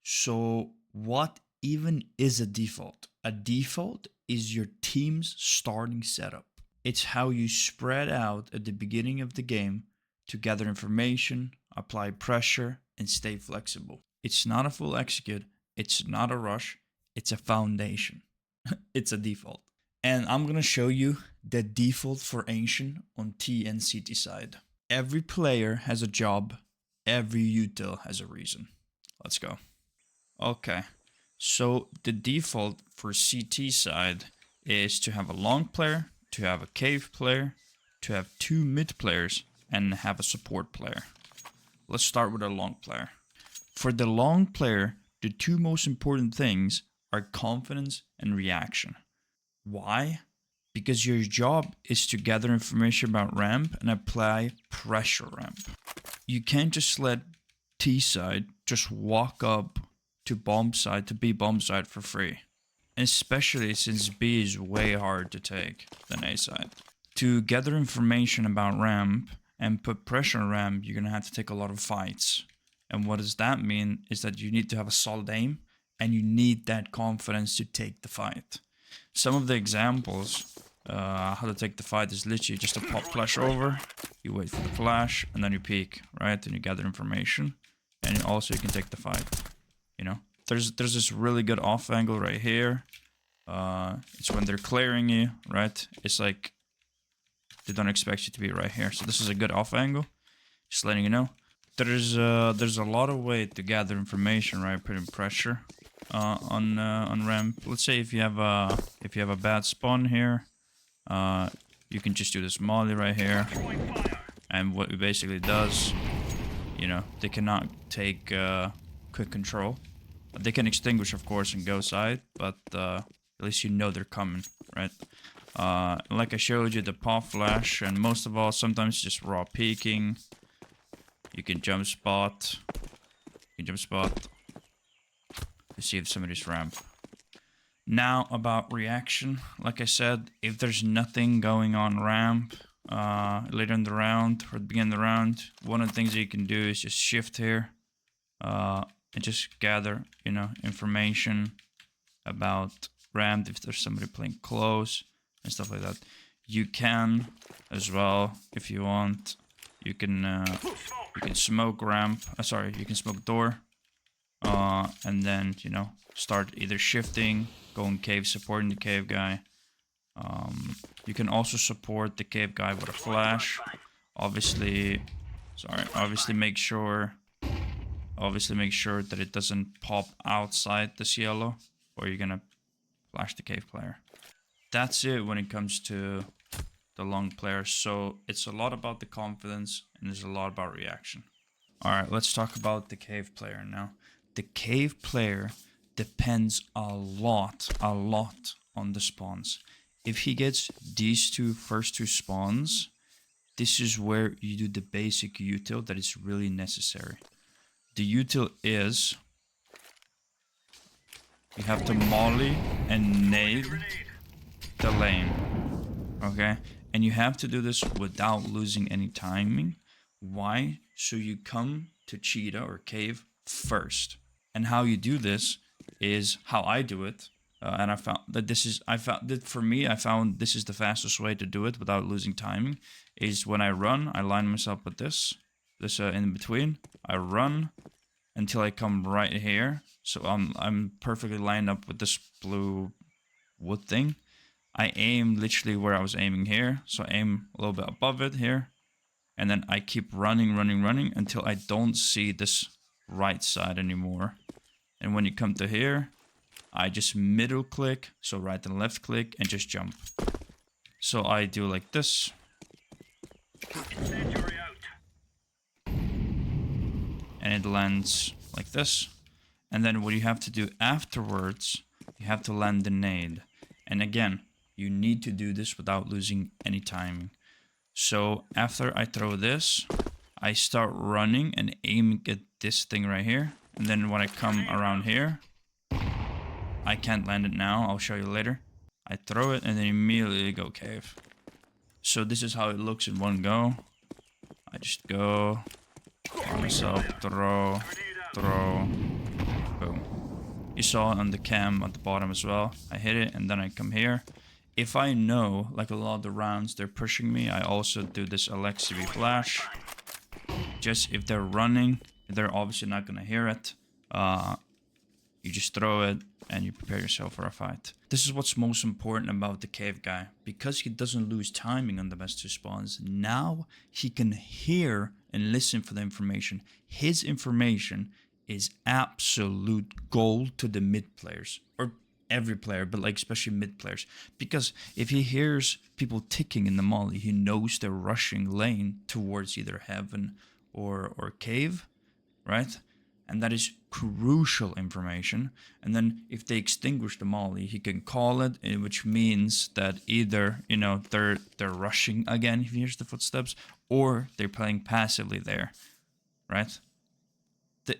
So what even is a default? A default is your team's starting setup. It's how you spread out at the beginning of the game to gather information, apply pressure, and stay flexible. It's not a full execute, it's not a rush, it's a foundation. It's a default. And I'm gonna show you the default for Ancient on T and CT side. Every player has a job, every util has a reason. Let's go. Okay, so the default for CT side is to have a long player, to have a cave player, to have 2 mid players, and have a support player. Let's start with a long player. For the long player, the 2 most important things are confidence and reaction. Why? Because your job is to gather information about ramp and apply pressure ramp. You can't just let T side just walk up to bomb side, to B bomb side for free. Especially since B is way harder to take than A side. To gather information about ramp and put pressure on ramp, you're gonna have to take a lot of fights. And what does that mean is that you need to have a solid aim and you need that confidence to take the fight. Some of the examples how to take the fight is literally just a pop flash over, you wait for the flash, and then you peek, right? And you gather information, and also you can take the fight. You know, there's this really good off angle right here. It's when they're clearing you, right? It's like they don't expect you to be right here, so this is a good off angle. Just letting you know. There's a lot of way to gather information, right? Putting pressure on ramp. Let's say if you have a bad spawn here, you can just do this molly right here, and what it basically does, you know, they cannot take quick control. They can extinguish, of course, and go side, but at least you know they're coming, right? Like I showed you, the pop flash, and most of all, sometimes just raw peeking. You can jump spot. To see if somebody's ramp. Now about reaction, like I said, if there's nothing going on ramp later in the round or at the beginning of the round, one of the things that you can do is just shift here and just gather, you know, information about ramp if there's somebody playing close and stuff like that. You can as well, if you want, you can smoke ramp. You can smoke door. And then, you know, start either shifting, going cave, supporting the cave guy. You can also support the cave guy with a flash. Obviously make sure that it doesn't pop outside this yellow, or you're gonna flash the cave player. That's it when it comes to the long player. So it's a lot about the confidence and there's a lot about reaction. Alright, let's talk about the cave player now. The cave player depends a lot on the spawns. If he gets these first two spawns, this is where you do the basic util that is really necessary. The util is you have to molly and nade the lane. Okay? And you have to do this without losing any timing. Why? So you come to cheetah or cave first. And how you do this is how I do it. And I found that this is the fastest way to do it without losing timing. Is when I run, I line myself with this in between. I run until I come right here. So I'm perfectly lined up with this blue wood thing. I aim literally where I was aiming here. So I aim a little bit above it here. And then I keep running until I don't see this right side anymore. And when you come to here, I just middle click, so right and left click, and just jump. So I do like this. And it lands like this. And then what you have to do afterwards, you have to land the nade. And again, you need to do this without losing any timing. So after I throw this, I start running and aiming at this thing right here. And then when I come around here, I can't land it now. I'll show you later. I throw it and then immediately go cave. So this is how it looks in one go. I just go, myself, throw, boom. You saw on the cam at the bottom as well. I hit it and then I come here. If I know, like a lot of the rounds, they're pushing me, I also do this LXCB flash. Just if they're running, they're obviously not going to hear it. You just throw it and you prepare yourself for a fight. This is what's most important about the cave guy. Because he doesn't lose timing on the best 2 spawns, now he can hear and listen for the information. His information is absolute gold to the mid players. Or every player, but like especially mid players. Because if he hears people ticking in the molly, he knows they're rushing lane towards either heaven or cave, right? And that is crucial information. And then if they extinguish the molly, he can call it, which means that either, you know, they're rushing again if he hears the footsteps, or they're playing passively there, right?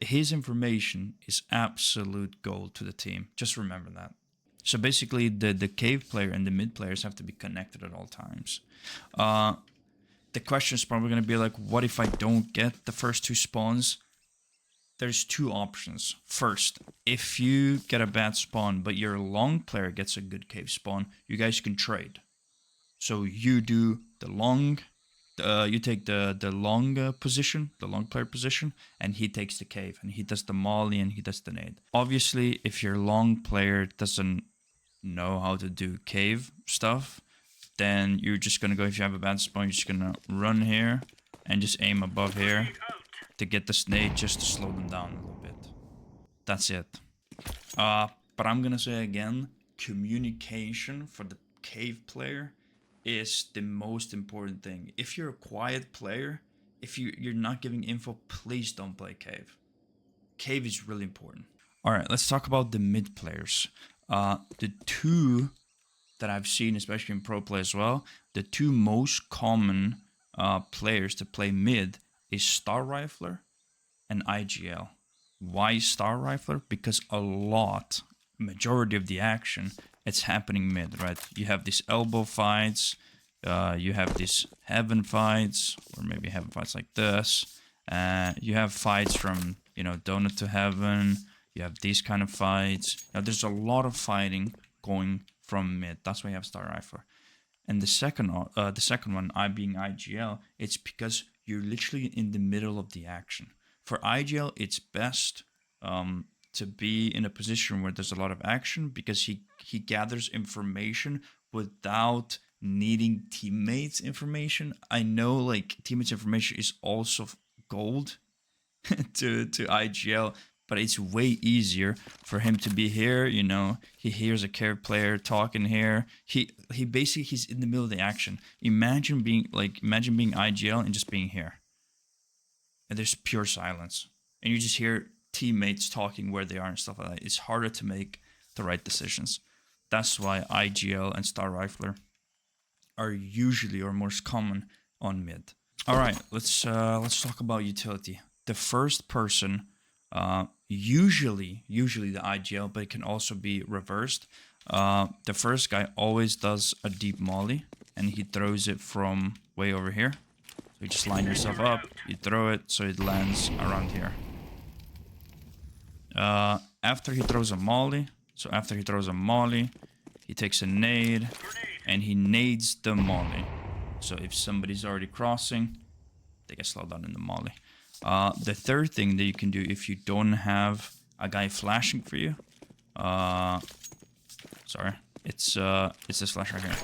His information is absolute gold to the team. Just remember that. So basically, the cave player and the mid players have to be connected at all times. The question is probably going to be like, what if I don't get the first 2 spawns? There's 2 options. First, if you get a bad spawn, but your long player gets a good cave spawn, you guys can trade. So you do the long, you take the long position, the long player position, and he takes the cave, and he does the molly and he does the nade. Obviously, if your long player doesn't know how to do cave stuff, then you're just gonna go, if you have a bad spawn, you're just gonna run here and just aim above here to get the nade just to slow them down a little bit. That's it. But I'm gonna say again, communication for the cave player is the most important thing. If you're a quiet player, if you're not giving info, please don't play cave. Cave is really important. All right, let's talk about the mid players. The 2 that I've seen, especially in pro play as well, the 2 most common players to play mid is Star Rifler and IGL. Why Star Rifler? Because majority of the action, it's happening mid, right? You have these elbow fights, you have these heaven fights, or maybe heaven fights like this. You have fights from, you know, donut to heaven. You have these kind of fights. Now, there's a lot of fighting going from mid. That's why you have Star Rifler. And the second one, I being IGL, it's because you're literally in the middle of the action. For IGL, it's best to be in a position where there's a lot of action, because he gathers information without needing teammates' information. I know like teammates' information is also gold to IGL, but it's way easier for him to be here. You know, he hears a cave player talking here. He basically, he's in the middle of the action. Imagine being IGL and just being here, and there's pure silence, and you just hear teammates talking where they are and stuff like that. It's harder to make the right decisions. That's why IGL and Star Rifler are usually or most common on mid. All right, let's talk about utility. The first person, usually the IGL, but it can also be reversed. The first guy always does a deep molly, and he throws it from way over here. So you just line yourself up, you throw it so it lands around here. After he throws a molly, he takes a nade, and he nades the molly. So if somebody's already crossing, they get slowed down in the molly. The third thing that you can do if you don't have a guy flashing for you, it's this flash right here,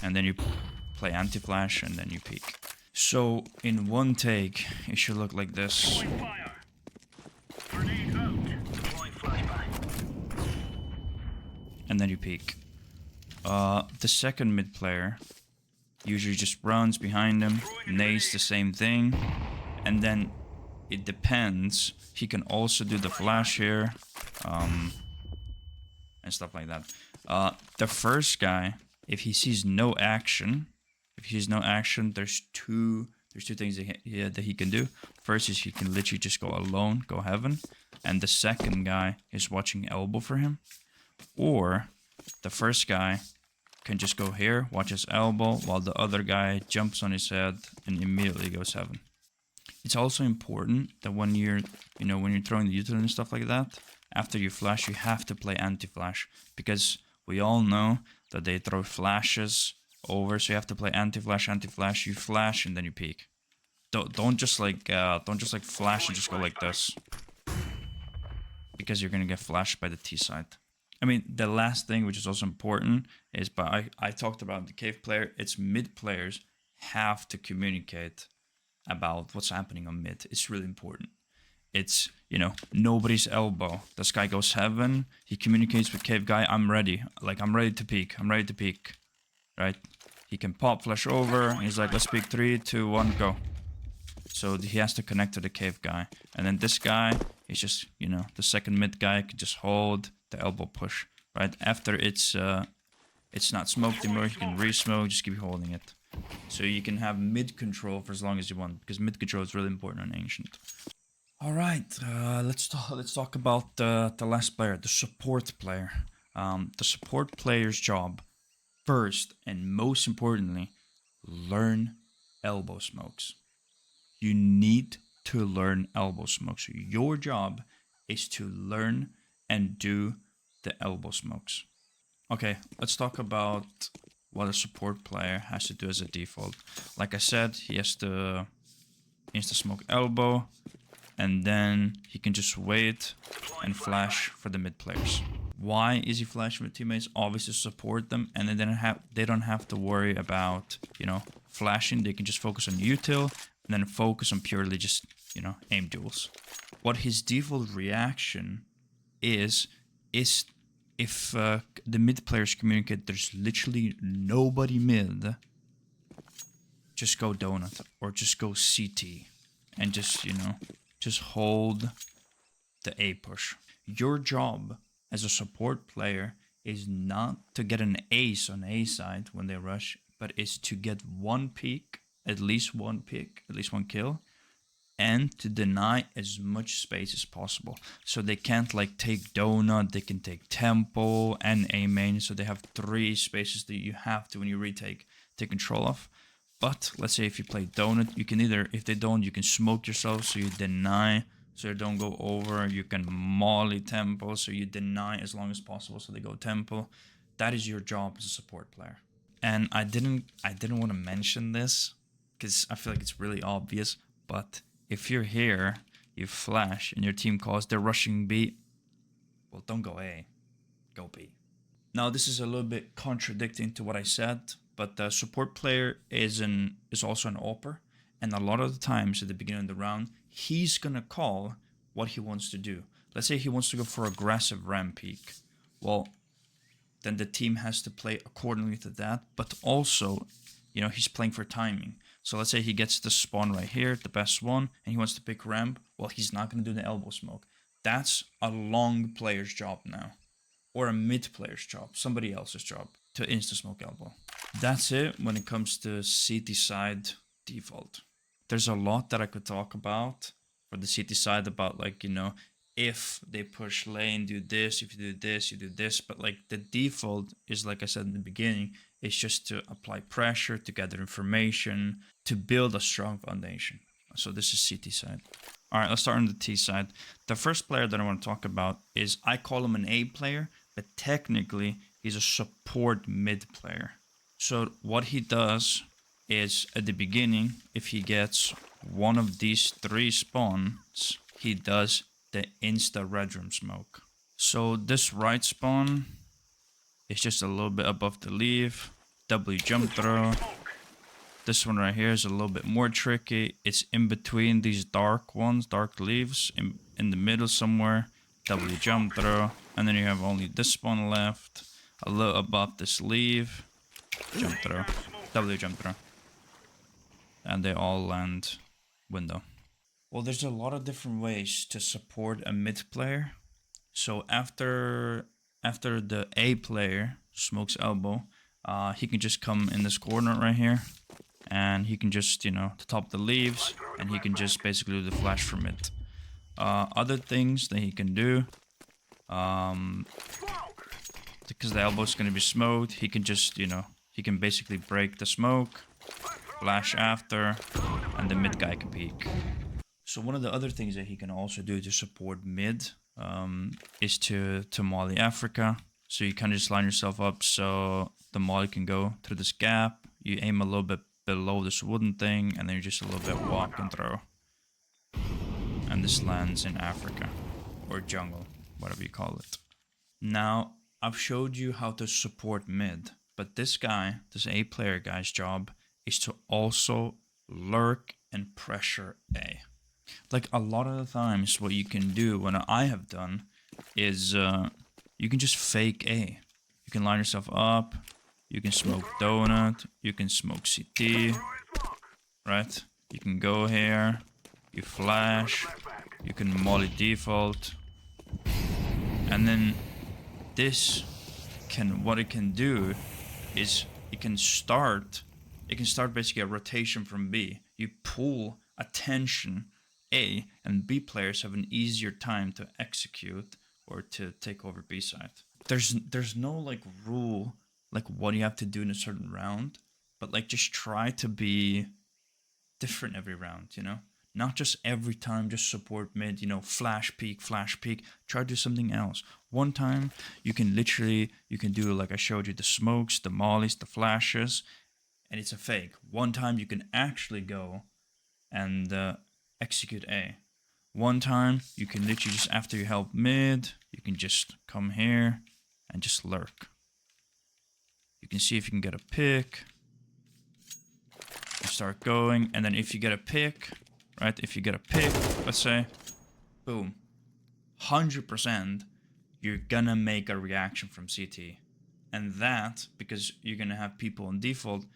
and then you play anti-flash, and then you peek. So in one take, it should look like this. And then you peek. The second mid player usually just runs behind him, nades the same thing, and then it depends. He can also do the flash here, and stuff like that. The first guy, if he sees no action, there's two things that he can do. First is he can literally just go alone, go heaven, and the second guy is watching elbow for him. Or the first guy can just go here, watch his elbow, while the other guy jumps on his head and immediately goes heaven. It's also important that when you're, when you're throwing the utility and stuff like that, after you flash, you have to play anti-flash, because we all know that they throw flashes over, so you have to play anti-flash, anti-flash. You flash and then you peek. Don't just like flash and just go like this, because you're gonna get flashed by the T side. I mean, the last thing, which is also important, is, but I talked about the cave player. It's mid players have to communicate about what's happening on mid. It's really important. It's, nobody's elbow. This guy goes heaven. He communicates with cave guy. I'm ready. Like, I'm ready to peek. I'm ready to peek. Right? He can pop flash over. He's like, let's peek 3, 2, 1, go. So he has to connect to the cave guy. And then this guy is just, the second mid guy can just hold the elbow push. Right? After it's not smoked anymore, you can re-smoke, just keep holding it. So you can have mid control for as long as you want, because mid control is really important on Ancient. All right, let's talk about the last player, the support player. The support player's job, first and most importantly, learn elbow smokes. You need to learn elbow smokes. Your job is to learn and do the elbow smokes. Okay, let's talk about what a support player has to do as a default. Like I said, he has to insta-smoke elbow, and then he can just wait and flash for the mid players. Why is he flashing with teammates? Obviously to support them, and then they don't have to worry about, flashing. They can just focus on util, and then focus on purely just, aim duels. What his default reaction is if the mid players communicate there's literally nobody mid, just go donut or just go CT and just hold the A push. Your job as a support player is not to get an ace on A side when they rush, but is to get one peek, at least one kill, and to deny as much space as possible. So they can't like take donut, they can take temple and A main, so they have 3 spaces that you have to, when you retake, take control of. But let's say if you play donut, you can either, if they don't, you can smoke yourself, so you deny, so they don't go over. You can molly temple, so you deny as long as possible, so they go temple. That is your job as a support player. And I didn't want to mention this because I feel like it's really obvious, but if you're here, you flash, and your team calls, they're rushing B, well, don't go A, go B. Now, this is a little bit contradicting to what I said, but the support player is also an AWPer, and a lot of the times at the beginning of the round, he's gonna call what he wants to do. Let's say he wants to go for aggressive ramp peak. Well, then the team has to play accordingly to that, but also, he's playing for timing. So let's say he gets the spawn right here, the best one, and he wants to pick ramp. Well, he's not going to do the elbow smoke. That's a long player's job now. Or a mid player's job, somebody else's job, to insta-smoke elbow. That's it when it comes to CT side default. There's a lot that I could talk about for the CT side, about like, if they push lane, do this, if you do this, you do this. But like the default is, like I said in the beginning, it's just to apply pressure, to gather information, to build a strong foundation. So this is CT side. All right, let's start on the T side. The first player that I want to talk about is, I call him an A player, but technically he's a support mid player. So what he does is, at the beginning, if he gets one of these 3 spawns, he does the insta red room smoke. So this right spawn is just a little bit above the leaf, W jump throw. This one right here is a little bit more tricky. It's in between these dark ones, dark leaves, in the middle somewhere, W jump throw. And then you have only this spawn left, a little above this leaf, jump throw, W jump throw. And they all land window. Well, there's a lot of different ways to support a mid player. So after the A player smokes elbow, he can just come in this corner right here, and he can just, to top the leaves, and he can just basically do the flash from it. Other things that he can do, because the elbow is going to be smoked, he can just, he can basically break the smoke, flash after, and the mid guy can peek. So one of the other things that he can also do to support mid is to molly Africa. So you kind of just line yourself up so the molly can go through this gap. You aim a little bit below this wooden thing, and then you just a little bit walk and throw. And this lands in Africa, or jungle, whatever you call it. Now, I've showed you how to support mid, but this guy, this A player guy's job is to also lurk and pressure A. Like a lot of the times what you can do, what I have done, is you can just fake A. You can line yourself up, you can smoke donut, you can smoke CT, right? You can go here, you flash, you can molly default, and then this can, what it can do is it can start basically a rotation from B. You pull attention A, and B players have an easier time to execute or to take over B side. There's no like rule like what you have to do in a certain round, but like just try to be different every round, you know? Not just every time just support mid, you know, flash peek, try to do something else. One time you can do like I showed you, the smokes, the mollies, the flashes, and it's a fake. One time you can actually go and execute A. One time you can literally just, after you help mid, you can just come here and just lurk. You can see if you can get a pick. You start going, and then if you get a pick, right? If you get a pick, let's say, boom, 100%, you're gonna make a reaction from CT. And that, because you're gonna have people on default,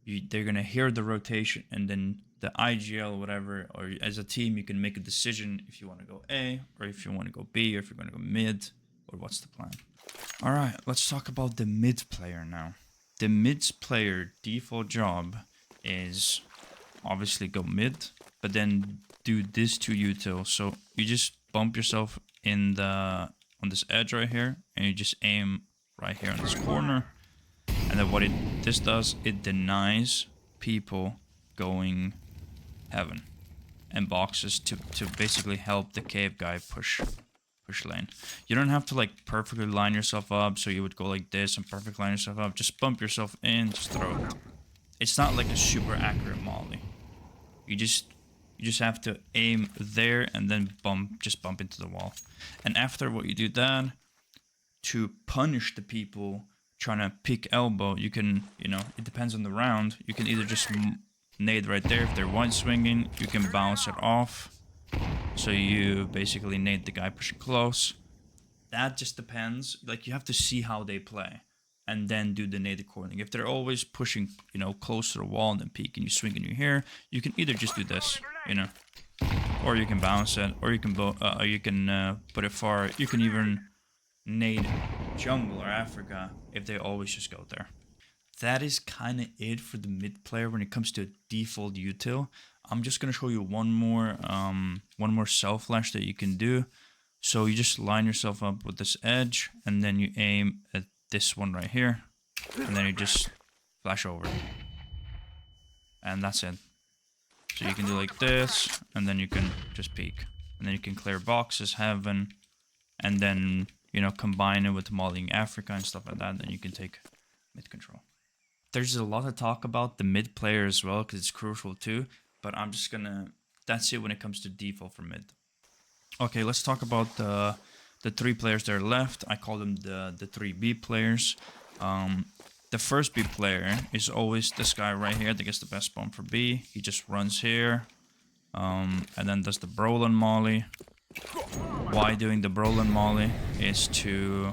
they're gonna hear the rotation, and then the IGL, whatever, or as a team, you can make a decision if you want to go A, or if you want to go B, or if you're going to go mid, or what's the plan. All right, let's talk about the mid player now. The mid player default job is obviously go mid, but then do this to util. So you just bump yourself in on this edge right here, and you just aim right here on this corner. And then what this does, it denies people going heaven and boxes to basically help the cave guy push lane. You don't have to like perfectly line yourself up, so you would go like this and perfectly line yourself up. Just bump yourself in, just throw it. It's not like a super accurate molly. You just have to aim there and then just bump into the wall. And after what you do that, to punish the people trying to pick elbow, you can, you know, it depends on the round. You can either just nade right there. If they're one swinging, you can bounce it off. So you basically nade the guy pushing close. That just depends. Like, you have to see how they play and then do the nade accordingly. If they're always pushing, you know, close to the wall and then peek and you swing and you here, you can either just do this, you know, or you can bounce it, or you can put it far. You can even nade jungle or Africa if they always just go there. That is kind of it for the mid player when it comes to default util. I'm just gonna show you one more self flash that you can do. So you just line yourself up with this edge, and then you aim at this one right here, and then you just flash over, and that's it. So you can do like this, and then you can just peek, and then you can clear boxes, heaven, and then, you know, combine it with mollying Africa and stuff like that. And then you can take mid control. There's a lot to talk about the mid player as well, because it's crucial too. But I'm just gonna, that's it when it comes to default for mid. Okay, let's talk about the three players that are left. I call them the three B players. The first B player is always this guy right here that gets the best spawn for B. He just runs here, and then does the Brolin molly. Why doing the Brolin molly is to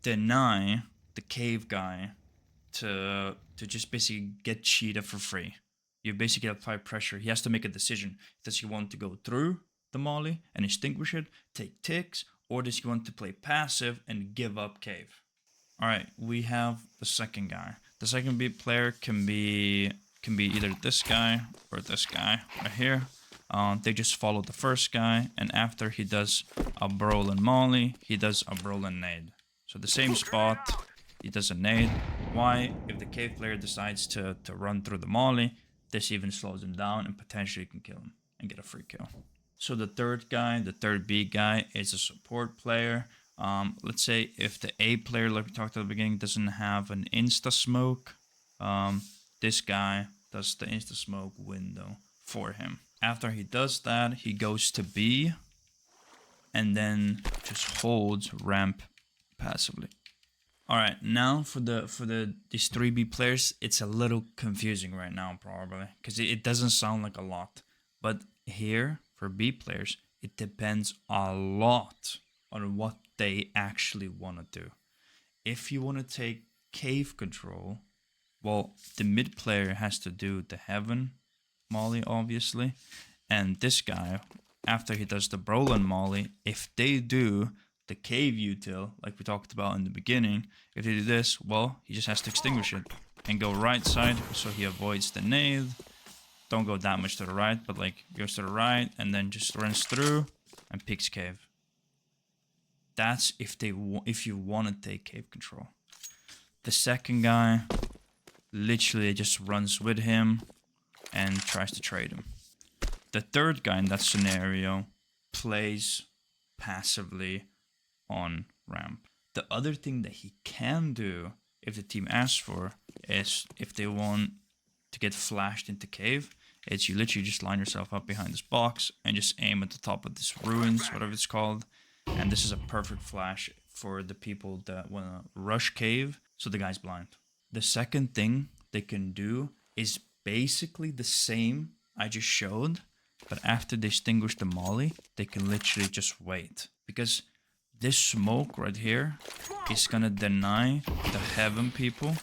deny the cave guy to just basically get cheetah for free. You basically apply pressure. He has to make a decision. Does he want to go through the molly and extinguish it, take ticks, or does he want to play passive and give up cave? All right, we have the second guy. The second B player can be either this guy or this guy right here. They just follow the first guy, and after he does a Brolin molly, he does a Brolin nade. So the same spot, he does a nade. Why? If the cave player decides to run through the molly, This even slows him down and potentially can kill him and get a free kill. So the third guy, the third B guy, is a support player. Let's say if the A player, like we talked at the beginning, doesn't have an insta smoke, this guy does the insta smoke window for him. After he does that, he goes to B and then just holds ramp passively. All right, now for these 3B players, it's a little confusing right now probably because it doesn't sound like a lot. But here for B players, it depends a lot on what they actually want to do. If you want to take cave control, well, the mid player has to do the heaven molly, obviously. And this guy, after he does the Brolin molly, if they do the cave util, like we talked about in the beginning, if they do this, well, he just has to extinguish it and go right side so he avoids the nade. Don't go that much to the right, but like goes to the right and then just runs through and picks cave. That's if you want to take cave control. The second guy literally just runs with him and tries to trade him. The third guy in that scenario plays passively on ramp. The other thing that he can do if the team asks for is if they want to get flashed into cave, it's you literally just line yourself up behind this box and just aim at the top of this ruins, whatever it's called. And this is a perfect flash for the people that want to rush cave so the guy's blind. The second thing they can do is basically the same I just showed, but after they extinguish the molly, they can literally just wait. Because this smoke right here is gonna deny the heaven people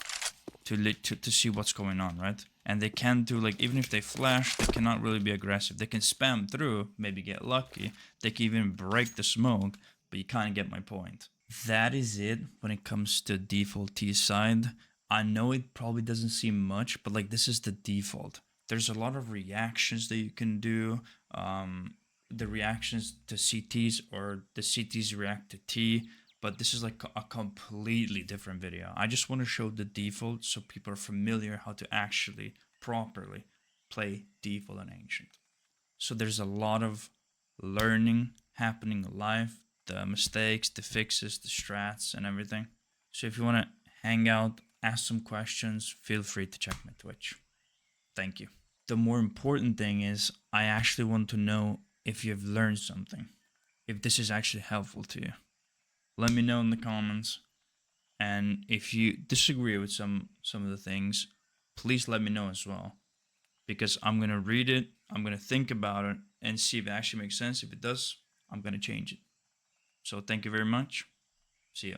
to see what's going on, right? And they can't do, like, even if they flash, they cannot really be aggressive. They can spam through, maybe get lucky. They can even break the smoke, but you kind of get my point. That is it when it comes to default T side. I know it probably doesn't seem much, but like this is the default. There's a lot of reactions that you can do. The reactions to CTs or the CTs react to T, but this is like a completely different video. I just want to show the default so people are familiar how to actually properly play default and ancient. So there's a lot of learning happening live, the mistakes, the fixes, the strats, and everything. So if you want to hang out, ask some questions, feel free to check my Twitch. Thank you. The more important thing is I actually want to know if you've learned something, if this is actually helpful to you. Let me know in the comments. And if you disagree with some of the things, please let me know as well. Because I'm going to read it, I'm going to think about it, and see if it actually makes sense. If it does, I'm going to change it. So thank you very much. See ya.